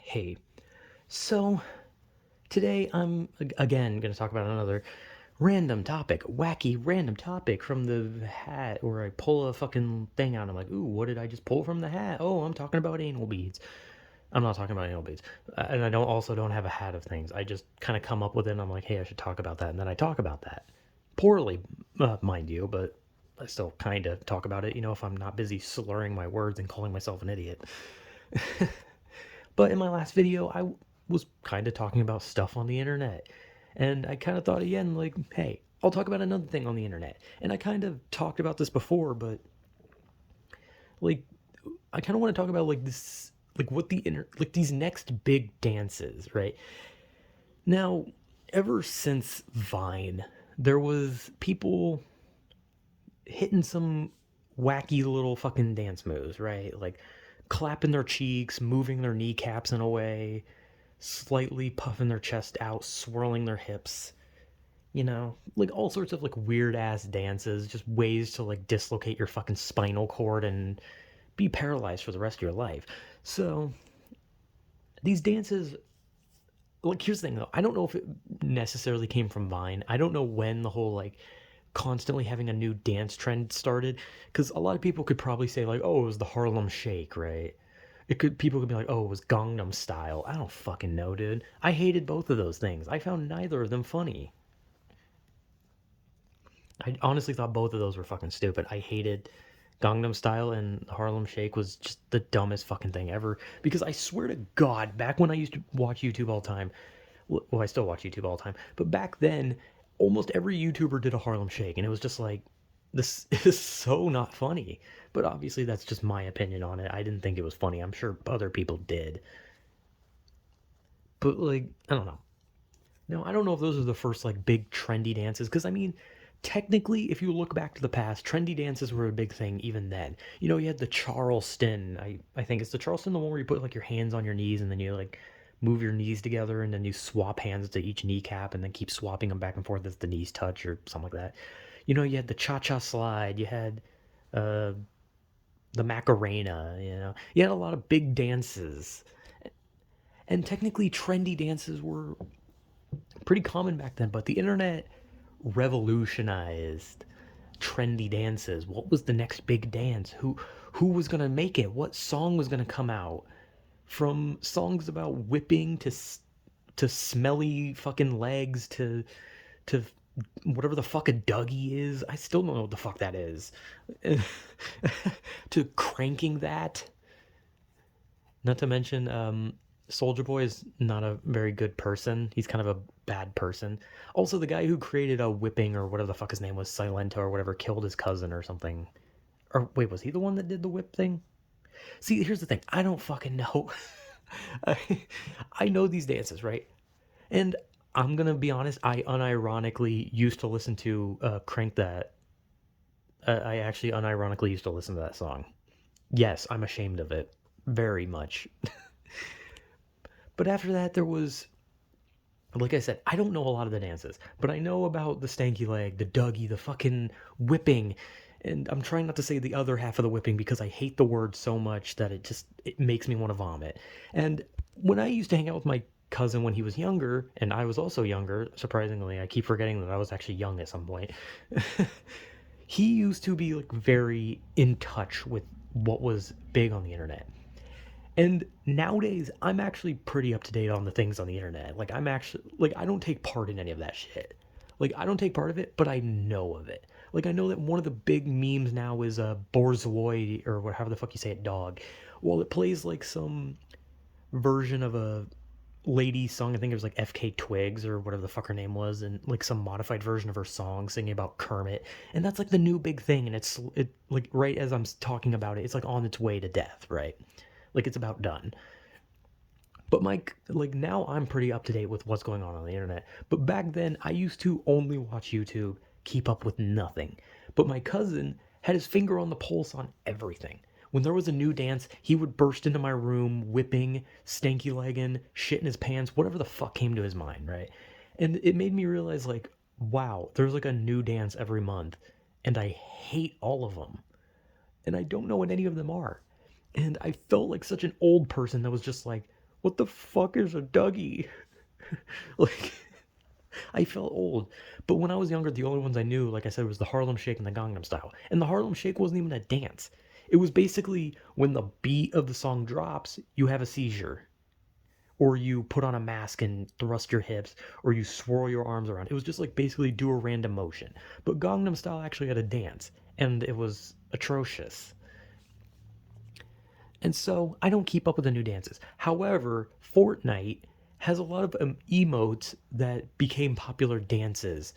Hey, so today I'm again going to talk about another random topic, wacky random topic from the hat, where I pull a fucking thing out. I'm like, ooh, what did I just pull from the hat? Oh, I'm talking about anal beads. I'm not talking about anal beads, and I don't have a hat of things. I just kind of come up with it. And I'm like, hey, I should talk about that, and then I talk about that poorly, mind you, but I still kind of talk about it. If I'm not busy slurring my words and calling myself an idiot. But in my last video, I was kind of talking about stuff on the internet. And I kind of thought again, like, hey, I'll talk about another thing on the internet. And I kind of talked about this before, but like, I kind of want to talk about like this, like what like these next big dances, right? Now, ever since Vine, there was people hitting some wacky little fucking dance moves, right? Like clapping their cheeks, moving their kneecaps in a way, slightly puffing their chest out, swirling their hips, like all sorts of like weird ass dances, just ways to like dislocate your fucking spinal cord and be paralyzed for the rest of your life. So these dances, like here's the thing though, I don't know if it necessarily came from Vine. I don't know when the whole like constantly having a new dance trend started, because a lot of people could probably say like, oh, it was the Harlem Shake, right? People could be like, oh, it was Gangnam Style. I don't fucking know, dude. I hated both of those things. I found neither of them funny. I honestly thought both of those were fucking stupid. I hated Gangnam Style, and Harlem Shake was just the dumbest fucking thing ever. Because I swear to God, back when I used to watch YouTube all the time, well, I still watch YouTube all the time, but back then, almost every YouTuber did a Harlem Shake, and it was just like, this is so not funny. But obviously, that's just my opinion on it. I didn't think it was funny. I'm sure other people did. But, like, I don't know. No, I don't know if those are the first, like, big trendy dances, because, I mean, technically, if you look back to the past, trendy dances were a big thing even then. You had the Charleston. I think it's the Charleston, the one where you put, like, your hands on your knees, and then you, like, move your knees together, and then you swap hands to each kneecap, and then keep swapping them back and forth as the knees touch, or something like that. You had the cha-cha slide. You had uh, the Macarena. You had a lot of big dances. And technically, trendy dances were pretty common back then, but the internet revolutionized trendy dances. What was the next big dance? Who was going to make it? What song was going to come out? From songs about whipping to smelly fucking legs to whatever the fuck a Dougie is. I still don't know what the fuck that is. To cranking that. Not to mention, Soldier Boy is not a very good person. He's kind of a bad person. Also, the guy who created a whipping or whatever the fuck his name was, Silento or whatever, killed his cousin or something. Or wait, was he the one that did the whip thing? See, here's the thing. I don't fucking know. I, I know these dances, right? And I'm gonna be honest. I unironically used to listen to "Crank That." I actually unironically used to listen to that song. Yes, I'm ashamed of it, very much. But after that, there was, like I said, I don't know a lot of the dances, but I know about the stanky leg, the Dougie, the fucking whipping, and I'm trying not to say the other half of the whipping because I hate the word so much that it makes me want to vomit. And when I used to hang out with my cousin when he was younger, and I was also younger, surprisingly, I keep forgetting that I was actually young at some point. He used to be like very in touch with what was big on the internet. And nowadays, I'm actually pretty up to date on the things on the internet. Like, I'm actually, like, I don't take part in any of that shit. Like, I don't take part of it, but I know of it. Like, I know that one of the big memes now is a Borzoi, or whatever the fuck you say it, dog. Well, it plays like some version of a lady song. I think it was like FK Twigs or whatever the fuck her name was, and like some modified version of her song singing about Kermit. And that's like the new big thing. And it like right as I'm talking about it, it's like on its way to death, right? Like it's about done. But like now I'm pretty up to date with what's going on the internet. But back then I used to only watch YouTube, keep up with nothing. But my cousin had his finger on the pulse on everything. When there was a new dance, he would burst into my room, whipping, stanky legging, shit in his pants, whatever the fuck came to his mind, right? And it made me realize, like, wow, there's like a new dance every month, and I hate all of them. And I don't know what any of them are. And I felt like such an old person that was just like, What the fuck is a Dougie? Like, I felt old. But when I was younger, the only ones I knew, like I said, was the Harlem Shake and the Gangnam Style. And the Harlem Shake wasn't even a dance. It was basically when the beat of the song drops, you have a seizure. Or you put on a mask and thrust your hips, or you swirl your arms around. It was just like basically do a random motion. But Gangnam Style actually had a dance, and it was atrocious. And so I don't keep up with the new dances. However, Fortnite has a lot of emotes that became popular dances.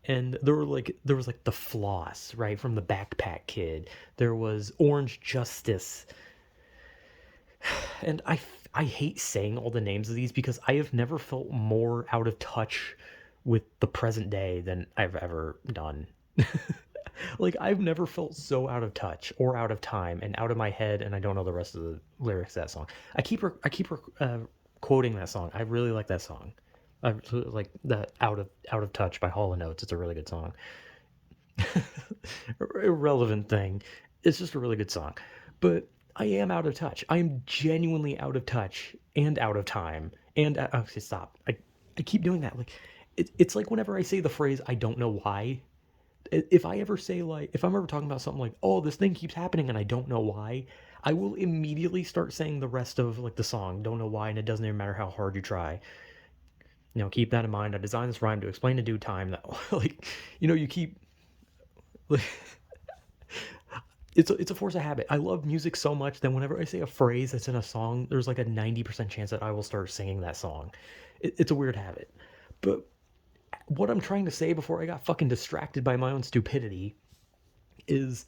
And there was like the floss, right, from the Backpack Kid. There was Orange Justice. And I hate saying all the names of these because I have never felt more out of touch with the present day than I've ever done. Like I've never felt so out of touch or out of time and out of my head, and I don't know the rest of the lyrics of that song. I keep quoting that song. I really like that song. I really like that out of touch by Hall and Oates. It's a really good song. Irrelevant thing. It's just a really good song. But I am out of touch. I am genuinely out of touch and out of time. And okay, stop. I keep doing that. Like it's like whenever I say the phrase "I don't know why," if I ever say like if I'm ever talking about something like oh this thing keeps happening and I don't know why, I will immediately start saying the rest of like the song don't know why, and it doesn't even matter how hard you try. Keep that in mind. I designed this rhyme to explain in due time that like you keep like it's a force of habit. I love music so much that whenever I say a phrase that's in a song, there's like a 90% chance that I will start singing that song. It's a weird habit. But what I'm trying to say before I got fucking distracted by my own stupidity is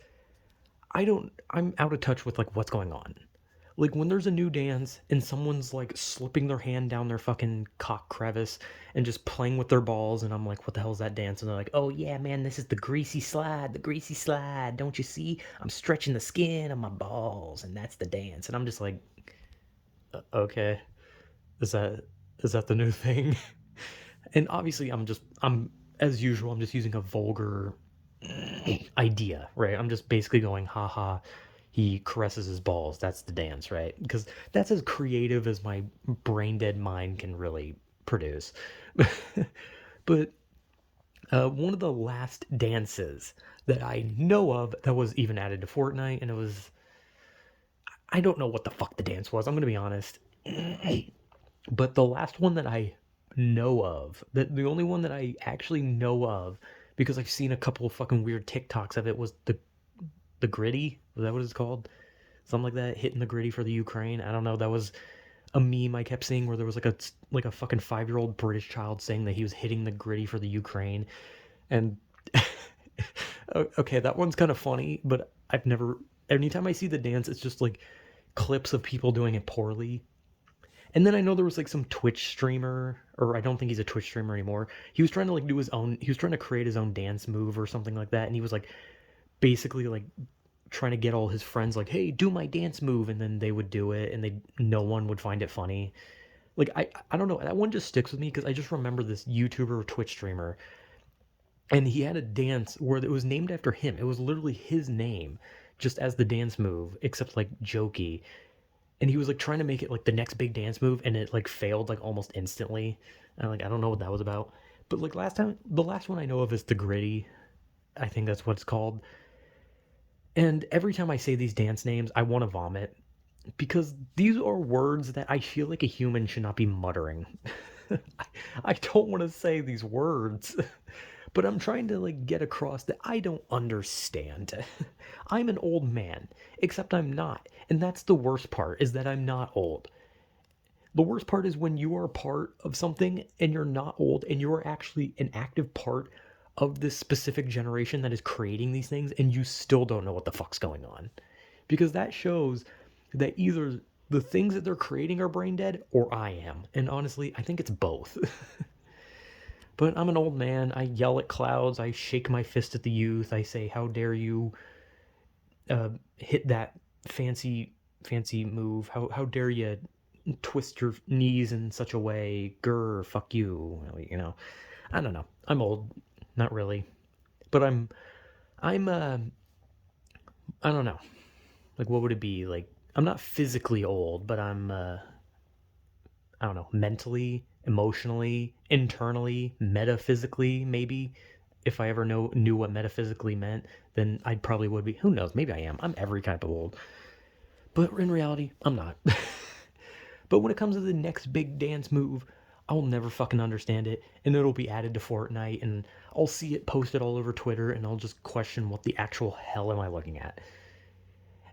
I'm out of touch with like what's going on. Like when there's a new dance and someone's like slipping their hand down their fucking cock crevice and just playing with their balls, and I'm like, what the hell's that dance? And they're like, oh yeah, man, this is the greasy slide, the greasy slide. Don't you see? I'm stretching the skin of my balls, and that's the dance. And I'm just like, okay, is that is that the new thing? And obviously, I'm as usual, I'm just using a vulgar idea, right? I'm just basically going, haha, he caresses his balls. That's the dance, right? Because that's as creative as my brain dead mind can really produce. But one of the last dances that I know of that was even added to Fortnite, and it was, I don't know what the fuck the dance was. I'm going to be honest. But the last one that I know of, that the only one that I actually know of, because I've seen a couple of fucking weird TikToks of it, was the gritty. Was that what it's called? Something like that. Hitting the gritty for the Ukraine. I don't know. That was a meme I kept seeing where there was like a fucking 5-year-old British child saying that he was hitting the gritty for the Ukraine, and okay, that one's kind of funny, but I've never. Anytime I see the dance, it's just like clips of people doing it poorly. And then I know there was like some Twitch streamer, or I don't think he's a Twitch streamer anymore. He was trying to like do his own. He was trying to create his own dance move or something like that, and he was like basically like trying to get all his friends like, "Hey, do my dance move," and then they would do it, and they no one would find it funny. Like I don't know, that one just sticks with me because I just remember this YouTuber or Twitch streamer, and he had a dance where it was named after him. It was literally his name, just as the dance move, except like jokey. And he was like trying to make it like the next big dance move, and it like failed like almost instantly. And like I don't know what that was about. But like the last one I know of is the gritty. I think that's what it's called. And every time I say these dance names, I want to vomit because these are words that I feel like a human should not be muttering. I, I don't want to say these words, but I'm trying to like get across that I don't understand. I'm an old man, except I'm not. And that's the worst part is that I'm not old. The worst part is when you are part of something and you're not old and you're actually an active part of this specific generation that is creating these things and you still don't know what the fuck's going on. Because that shows that either the things that they're creating are brain dead or I am. And honestly, I think it's both. But I'm an old man. I yell at clouds. I shake my fist at the youth. I say, "How dare you hit that fancy move? How dare you twist your knees in such a way? Grr, fuck you." I don't know. I'm old, not really, but I'm I don't know. Like, what would it be like? I'm not physically old, but I'm I don't know, mentally, emotionally, internally, metaphysically, maybe. If I ever knew what metaphysically meant, then I probably would be. Who knows? Maybe I am. I'm every type of old. But in reality, I'm not. But when it comes to the next big dance move, I will never fucking understand it, and it'll be added to Fortnite, and I'll see it posted all over Twitter, and I'll just question what the actual hell am I looking at.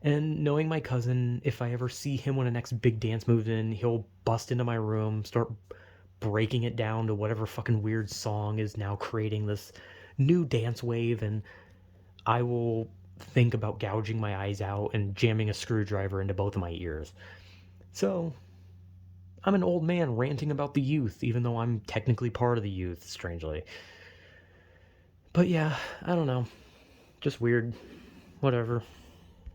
And knowing my cousin, if I ever see him when the next big dance moves in, he'll bust into my room, start breaking it down to whatever fucking weird song is now creating this new dance wave, and I will think about gouging my eyes out and jamming a screwdriver into both of my ears. So, I'm an old man ranting about the youth, even though I'm technically part of the youth, strangely. But yeah, I don't know. Just weird. Whatever.